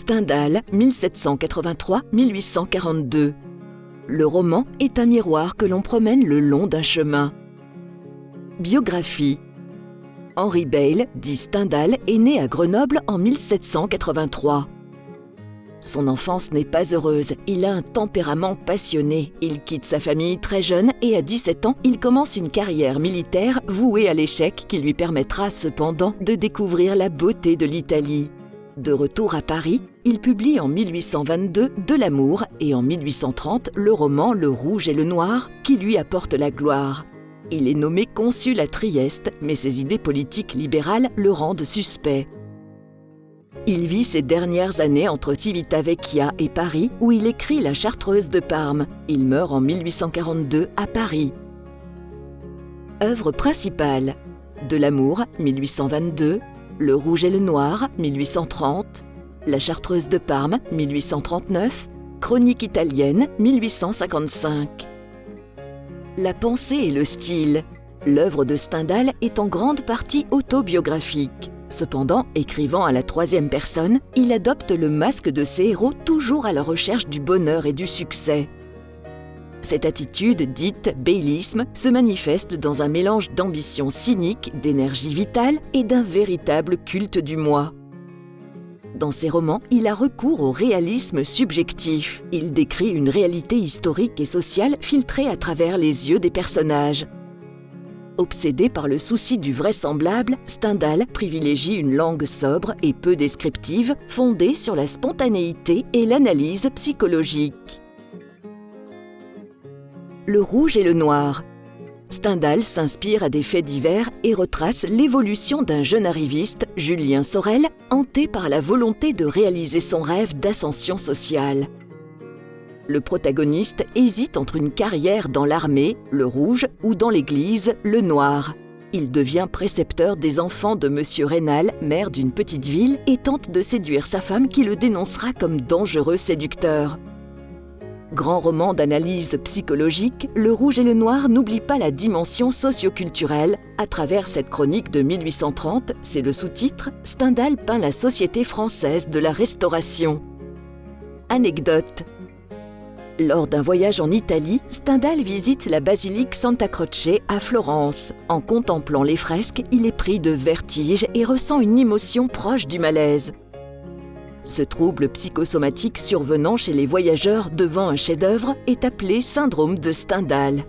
Stendhal, 1783-1842. Le roman est un miroir que l'on promène le long d'un chemin. Biographie. Henri Beyle, dit Stendhal, est né à Grenoble en 1783. Son enfance n'est pas heureuse, il a un tempérament passionné. Il quitte sa famille très jeune et à 17 ans, il commence une carrière militaire vouée à l'échec qui lui permettra cependant de découvrir la beauté de l'Italie. De retour à Paris, il publie en 1822 De l'amour et en 1830 le roman Le Rouge et le Noir qui lui apporte la gloire. Il est nommé consul à Trieste, mais ses idées politiques libérales le rendent suspect. Il vit ses dernières années entre Civitavecchia et Paris, où il écrit La Chartreuse de Parme. Il meurt en 1842 à Paris. Œuvres principales. De l'amour, 1822, Le Rouge et le Noir, 1830, La Chartreuse de Parme, 1839, Chronique italienne, 1855. La pensée et le style. L'œuvre de Stendhal est en grande partie autobiographique. Cependant, écrivant à la troisième personne, il adopte le masque de ses héros toujours à la recherche du bonheur et du succès. Cette attitude, dite beylisme, se manifeste dans un mélange d'ambition cynique, d'énergie vitale et d'un véritable culte du moi. Dans ses romans, il a recours au réalisme subjectif. Il décrit une réalité historique et sociale filtrée à travers les yeux des personnages. Obsédé par le souci du vraisemblable, Stendhal privilégie une langue sobre et peu descriptive, fondée sur la spontanéité et l'analyse psychologique. Le Rouge et le Noir. Stendhal s'inspire à des faits divers et retrace l'évolution d'un jeune arriviste, Julien Sorel, hanté par la volonté de réaliser son rêve d'ascension sociale. Le protagoniste hésite entre une carrière dans l'armée, le rouge, ou dans l'église, le noir. Il devient précepteur des enfants de Monsieur Raynal, maire d'une petite ville, et tente de séduire sa femme qui le dénoncera comme dangereux séducteur. Grand roman d'analyse psychologique, Le Rouge et le Noir n'oublie pas la dimension socioculturelle. À travers cette chronique de 1830, c'est le sous-titre, Stendhal peint la société française de la Restauration. Anecdote. Lors d'un voyage en Italie, Stendhal visite la basilique Santa Croce à Florence. En contemplant les fresques, il est pris de vertige et ressent une émotion proche du malaise. Ce trouble psychosomatique survenant chez les voyageurs devant un chef-d'œuvre est appelé syndrome de Stendhal.